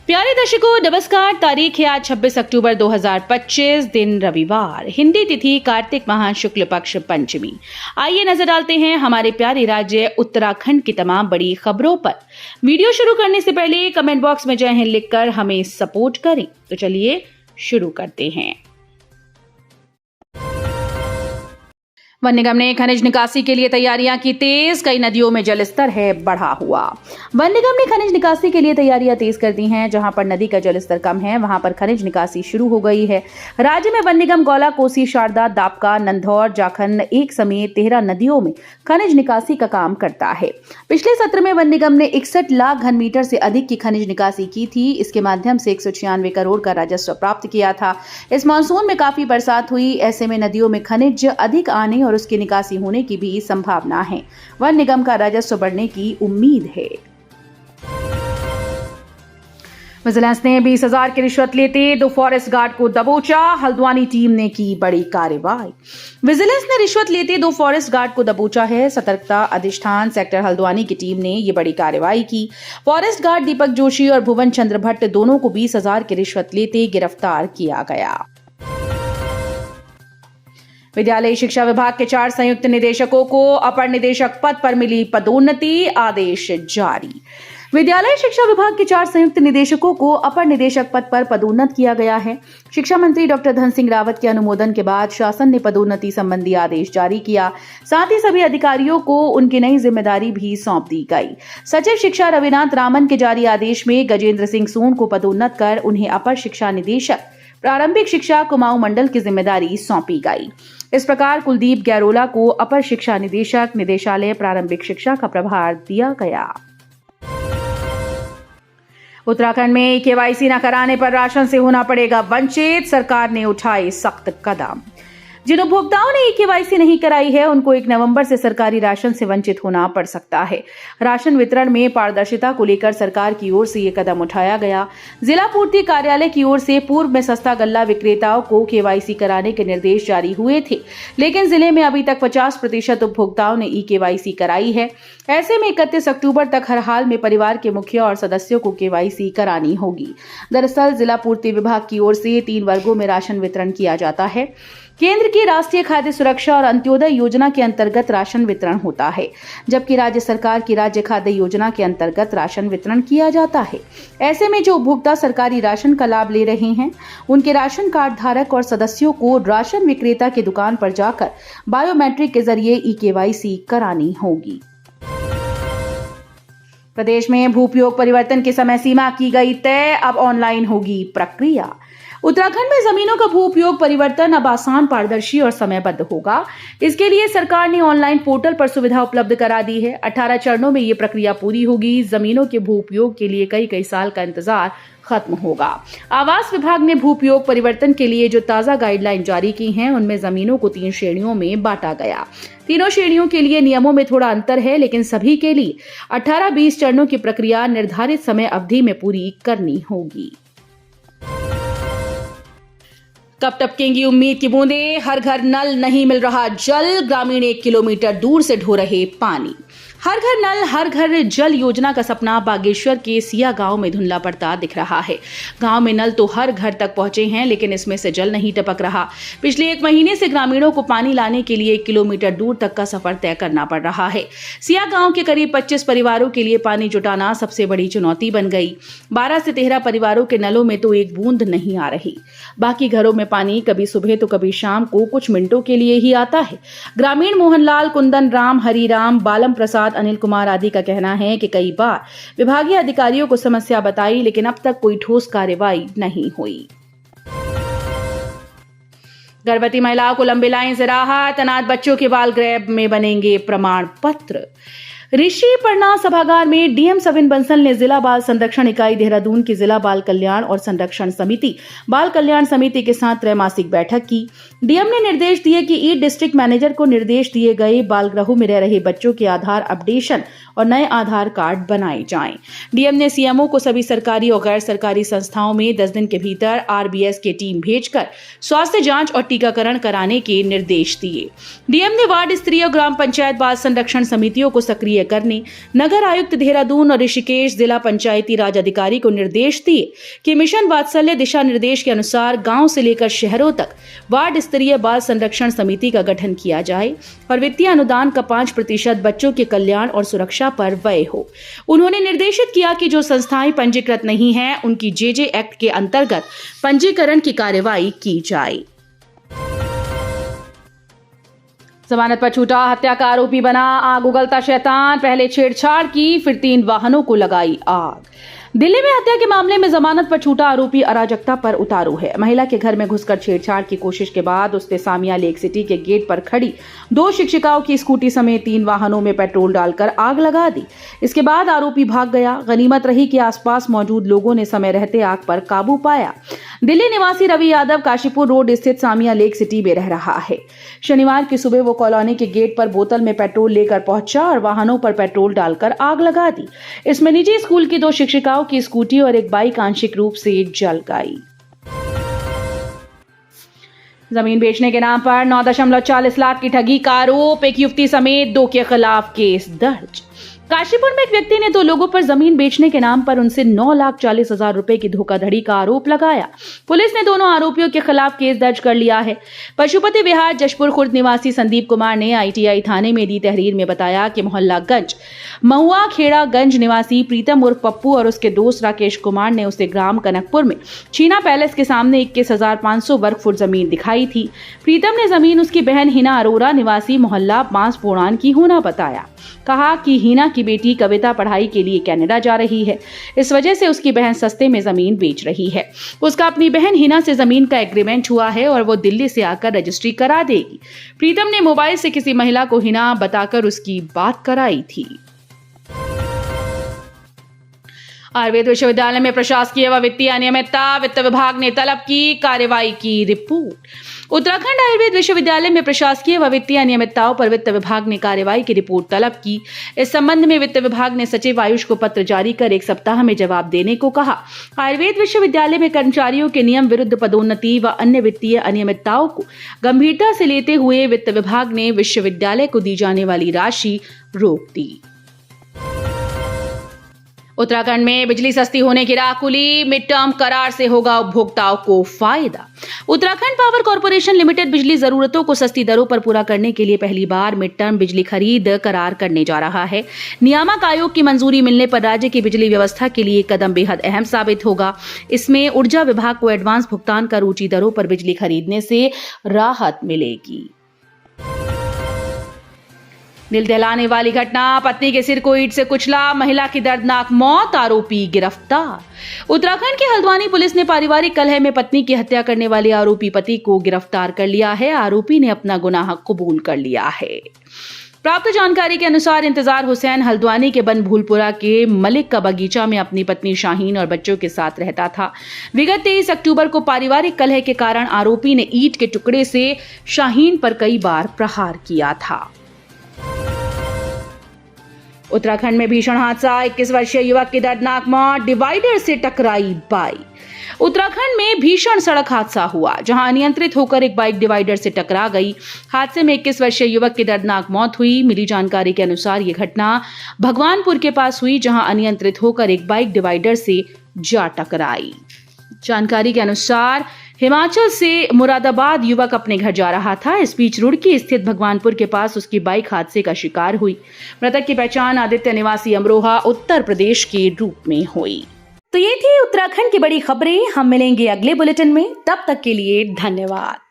प्यारे दर्शकों नमस्कार। तारीख है आज 26 अक्टूबर 2025, दिन रविवार, हिंदी तिथि कार्तिक माह शुक्ल पक्ष पंचमी। आइए नजर डालते हैं हमारे प्यारे राज्य उत्तराखंड की तमाम बड़ी खबरों पर। वीडियो शुरू करने से पहले कमेंट बॉक्स में जय हिंद लिखकर हमें सपोर्ट करें। तो चलिए शुरू करते हैं। वन निगम ने खनिज निकासी के लिए तैयारियां की तेज, कई नदियों में जलस्तर है बढ़ा हुआ। वन निगम ने खनिज निकासी के लिए तैयारियां तेज कर दी हैं। जहां पर नदी का जलस्तर कम है वहां पर खनिज निकासी शुरू हो गई है। राज्य में वन निगम गौला, कोसी, शारदा, दापका, नंधौर, जाखन एक समेत 13 नदियों में खनिज निकासी का काम करता है। पिछले सत्र में वन निगम ने 61 लाख घन मीटर से अधिक की खनिज निकासी की थी। इसके माध्यम से 196 करोड़ का राजस्व प्राप्त किया था। इस मानसून में काफी बरसात हुई, ऐसे में नदियों में खनिज अधिक आने और उसकी निकासी होने की भी संभावना है। वन निगम का राजस्व बढ़ने की उम्मीद है। विजिलेंस ने 20,000 की रिश्वत लेते 2 फॉरेस्ट गार्ड को दबोचा, हल्द्वानी टीम ने की बड़ी कार्रवाई। विजिलेंस ने रिश्वत लेते 2 फॉरेस्ट गार्ड को दबोचा है। सतर्कता अधिष्ठान सेक्टर हल्द्वानी की टीम ने ये बड़ी कार्रवाई की। फॉरेस्ट गार्ड दीपक जोशी और भुवन चंद्र भट्ट दोनों को 20,000 की रिश्वत लेते गिरफ्तार किया गया। विद्यालय शिक्षा विभाग के 4 संयुक्त निदेशकों को अपर निदेशक पद पर मिली पदोन्नति, आदेश जारी। विद्यालय शिक्षा विभाग के 4 संयुक्त निदेशकों को अपर निदेशक पद पर पदोन्नत किया गया है। शिक्षा मंत्री डॉक्टर धन सिंह रावत के अनुमोदन के बाद शासन ने पदोन्नति संबंधी आदेश जारी किया। साथ ही सभी अधिकारियों को उनकी नई जिम्मेदारी भी सौंप दी गई। सचिव शिक्षा रविनाथ रामन के जारी आदेश में गजेंद्र सिंह सोन को पदोन्नत कर उन्हें अपर शिक्षा निदेशक प्रारंभिक शिक्षा कुमाऊं मंडल की जिम्मेदारी सौंपी गई। इस प्रकार कुलदीप गैरोला को अपर शिक्षा निदेशक निदेशालय प्रारंभिक शिक्षा का प्रभार दिया गया। उत्तराखंड में केवाईसी न कराने पर राशन से होना पड़ेगा वंचित, सरकार ने उठाए सख्त कदम। जिन उपभोक्ताओं ने केवाईसी नहीं कराई है उनको 1 नवंबर से सरकारी राशन से वंचित होना पड़ सकता है। राशन वितरण में पारदर्शिता को लेकर सरकार की ओर से ये कदम उठाया गया। जिला पूर्ति कार्यालय की ओर से पूर्व में सस्ता गल्ला विक्रेताओं को केवाईसी कराने के निर्देश जारी हुए थे, लेकिन जिले में अभी तक 50% उपभोक्ताओं ने केवाईसी कराई है। ऐसे में 31 अक्टूबर तक हर हाल में परिवार के मुखिया और सदस्यों को केवाईसी करानी होगी। दरअसल जिला पूर्ति विभाग की ओर से 3 वर्गों में राशन वितरण किया जाता है। केंद्र की राष्ट्रीय खाद्य सुरक्षा और अंत्योदय योजना के अंतर्गत राशन वितरण होता है, जबकि राज्य सरकार की राज्य खाद्य योजना के अंतर्गत राशन वितरण किया जाता है। ऐसे में जो उपभोक्ता सरकारी राशन का लाभ ले रहे हैं उनके राशन कार्ड धारक और सदस्यों को राशन विक्रेता की दुकान पर जाकर बायोमेट्रिक के जरिए केवाईसी करानी होगी। प्रदेश में भूउपयोग परिवर्तन की समय सीमा की गई तय, अब ऑनलाइन होगी प्रक्रिया। उत्तराखंड में जमीनों का भू-उपयोग परिवर्तन अब आसान, पारदर्शी और समयबद्ध होगा। इसके लिए सरकार ने ऑनलाइन पोर्टल पर सुविधा उपलब्ध करा दी है। 18 चरणों में ये प्रक्रिया पूरी होगी। जमीनों के भू-उपयोग के लिए कई साल का इंतजार खत्म होगा। आवास विभाग ने भू-उपयोग परिवर्तन के लिए जो ताजा गाइडलाइन जारी की हैं उनमें जमीनों को 3 श्रेणियों में बांटा गया। तीनों श्रेणियों के लिए नियमों में थोड़ा अंतर है, लेकिन सभी के लिए 18-20 चरणों की प्रक्रिया निर्धारित समय अवधि में पूरी करनी होगी। कब टपकेंगी उम्मीद की बूंदें, हर घर नल नहीं मिल रहा जल, ग्रामीण 1 किलोमीटर दूर से ढो रहे पानी। हर घर नल हर घर जल योजना का सपना बागेश्वर के सिया गांव में धुंधला पड़ता दिख रहा है। गांव में नल तो हर घर तक पहुंचे हैं, लेकिन इसमें से जल नहीं टपक रहा। पिछले 1 महीने से ग्रामीणों को पानी लाने के लिए 1 किलोमीटर दूर तक का सफर तय करना पड़ रहा है। सिया गांव के करीब 25 परिवारों के लिए पानी जुटाना सबसे बड़ी चुनौती बन गई। 12 से 13 परिवारों के नलों में तो 1 बूंद नहीं आ रही। बाकी घरों में पानी कभी सुबह तो कभी शाम को कुछ मिनटों के लिए ही आता है। ग्रामीण मोहनलाल, कुंदन राम, हरिराम, बालम प्रसाद, अनिल कुमार आदि का कहना है कि कई बार विभागीय अधिकारियों को समस्या बताई, लेकिन अब तक कोई ठोस कार्रवाई नहीं हुई। गर्भवती महिलाओं को लंबी लाइन से राहत, अनाथ बच्चों के बाल गृह में बनेंगे प्रमाण पत्र। ऋषि पर्णा सभागार में डीएम सविन बंसल ने जिला बाल संरक्षण इकाई देहरादून की जिला बाल कल्याण और संरक्षण समिति बाल कल्याण समिति के साथ त्रैमासिक बैठक की। डीएम ने निर्देश दिए कि ई डिस्ट्रिक्ट मैनेजर को निर्देश दिए गए बाल गृहों में रह रहे बच्चों के आधार अपडेशन और नए आधार कार्ड बनाए जाएं। डीएम ने सीएमओ को सभी सरकारी और गैर सरकारी संस्थाओं में 10 दिन के भीतर आरबीएस की टीम भेजकर स्वास्थ्य जांच और टीकाकरण कराने के निर्देश दिए। डीएम ने वार्ड स्तरीय और ग्राम पंचायत बाल संरक्षण समितियों को सक्रिय सक्रिय करने नगर आयुक्त देहरादून और ऋषिकेश जिला पंचायती राज अधिकारी को निर्देश दिए कि मिशन वात्सल्य दिशा निर्देश के अनुसार गांव से लेकर शहरों तक वार्ड स्तरीय बाल संरक्षण समिति का गठन किया जाए और वित्तीय अनुदान का 5% बच्चों के कल्याण और सुरक्षा पर व्यय हो। उन्होंने निर्देशित किया कि जो संस्थाएं पंजीकृत नहीं हैं उनकी जेजे एक्ट के अंतर्गत पंजीकरण की कार्रवाई की जाए। जमानत पर छूटा, हत्या का आरोपी बना आग उगलता शैतान, पहले छेड़छाड़ की फिर 3 वाहनों को लगाई आग। दिल्ली में हत्या के मामले में जमानत पर छूटा आरोपी अराजकता पर उतारू है। महिला के घर में घुसकर छेड़छाड़ की कोशिश के बाद उसने सामिया लेक सिटी के गेट पर खड़ी 2 शिक्षिकाओं की स्कूटी समेत 3 वाहनों में पेट्रोल डालकर आग लगा दी। इसके बाद आरोपी भाग गया। गनीमत रही कि आसपास मौजूद लोगों ने समय रहते आग पर काबू पाया। दिल्ली निवासी रवि यादव काशीपुर रोड स्थित सामिया लेक सिटी में रह रहा है। शनिवार की सुबह वो कॉलोनी के गेट पर बोतल में पेट्रोल लेकर पहुंचा और वाहनों पर पेट्रोल डालकर आग लगा दी। इसमें निजी स्कूल की 2 शिक्षिकाओं की स्कूटी और एक बाइक आंशिक रूप से जल गई। जमीन बेचने के नाम पर 9.40 लाख की ठगी का आरोप, एक युवती समेत 2 के खिलाफ केस दर्ज। काशीपुर में एक व्यक्ति ने 2 लोगों पर जमीन बेचने के नाम पर उनसे 9,40,000 रुपए की धोखाधड़ी का आरोप लगाया। पुलिस ने दोनों आरोपियों के खिलाफ केस दर्ज कर लिया है। पशुपति विहार जशपुर खुर्द निवासी संदीप कुमार ने ITI थाने में दी तहरीर में बताया कि मोहल्ला गंज महुआ खेड़ागंज निवासी प्रीतम उर्फ पप्पू और उसके दोस्त राकेश कुमार ने उसे ग्राम कनकपुर में छीना पैलेस के सामने 21,500 वर्ग फुट जमीन दिखाई थी। प्रीतम ने जमीन उसकी बहन हिना अरोरा निवासी मोहल्ला बांसपोड़ान की होना बताया। कहा कि हिना की बेटी कविता पढ़ाई के लिए कनाडा जा रही है, इस वजह से उसकी बहन सस्ते में जमीन बेच रही है। उसका अपनी बहन हिना से जमीन का एग्रीमेंट हुआ है और वो दिल्ली से आकर रजिस्ट्री करा देगी। प्रीतम ने मोबाइल से किसी महिला को हिना बताकर उसकी बात कराई थी। आयुर्वेद विश्वविद्यालय में प्रशासकीय व वित्तीय अनियमितता, वित्त विभाग ने तलब की, कार्रवाई की रिपोर्ट। उत्तराखंड आयुर्वेद विश्वविद्यालय में प्रशासकीय व वित्तीय अनियमितताओं पर वित्त विभाग ने कार्रवाई की रिपोर्ट तलब की। इस संबंध में वित्त विभाग ने सचिव आयुष को पत्र जारी कर 1 सप्ताह में जवाब देने को कहा। आयुर्वेद विश्वविद्यालय में कर्मचारियों के नियम विरुद्ध पदोन्नति व अन्य वित्तीय अनियमितताओं को गंभीरता से लेते हुए वित्त विभाग ने विश्वविद्यालय को दी जाने वाली राशि रोक दी। उत्तराखंड में बिजली सस्ती होने की राह खुली, मिड टर्म करार से होगा उपभोक्ताओं को फायदा। उत्तराखंड पावर कॉर्पोरेशन लिमिटेड बिजली जरूरतों को सस्ती दरों पर पूरा करने के लिए पहली बार मिड टर्म बिजली खरीद करार करने जा रहा है। नियामक आयोग की मंजूरी मिलने पर राज्य की बिजली व्यवस्था के लिए कदम बेहद अहम साबित होगा। इसमें ऊर्जा विभाग को एडवांस भुगतान कर ऊंची दरों पर बिजली खरीदने से राहत मिलेगी। दिल दहलाने वाली घटना, पत्नी के सिर को ईंट से कुचला, महिला की दर्दनाक मौत, आरोपी गिरफ्तार। उत्तराखंड की हल्द्वानी पुलिस ने पारिवारिक कलह में पत्नी की हत्या करने वाले आरोपी पति को गिरफ्तार कर लिया है। आरोपी ने अपना गुनाह कबूल कर लिया है। प्राप्त जानकारी के अनुसार इंतजार हुसैन हल्द्वानी के बनभूलपुरा के मलिक का बगीचा में अपनी पत्नी शाहीन और बच्चों के साथ रहता था। विगत 23 अक्टूबर को पारिवारिक कलह के कारण आरोपी ने ईंट के टुकड़े से शाहीन पर कई बार प्रहार किया था। उत्तराखंड में भीषण हादसा, 21 वर्षीय युवक की दर्दनाक मौत, डिवाइडर से टकराई बाइक। उत्तराखंड में भीषण सड़क हादसा हुआ, जहां अनियंत्रित होकर एक बाइक डिवाइडर से टकरा गई। हादसे में 21 वर्षीय युवक की दर्दनाक मौत हुई। मिली जानकारी के अनुसार यह घटना भगवानपुर के पास हुई, जहां अनियंत्रित होकर एक बाइक डिवाइडर से जा टकराई। जानकारी के अनुसार हिमाचल से मुरादाबाद युवक अपने घर जा रहा था। इस बीच रुड़की स्थित भगवानपुर के पास उसकी बाइक हादसे का शिकार हुई। मृतक की पहचान आदित्य निवासी अमरोहा उत्तर प्रदेश के रूप में हुई। तो ये थी उत्तराखंड की बड़ी खबरें। हम मिलेंगे अगले बुलेटिन में, तब तक के लिए धन्यवाद।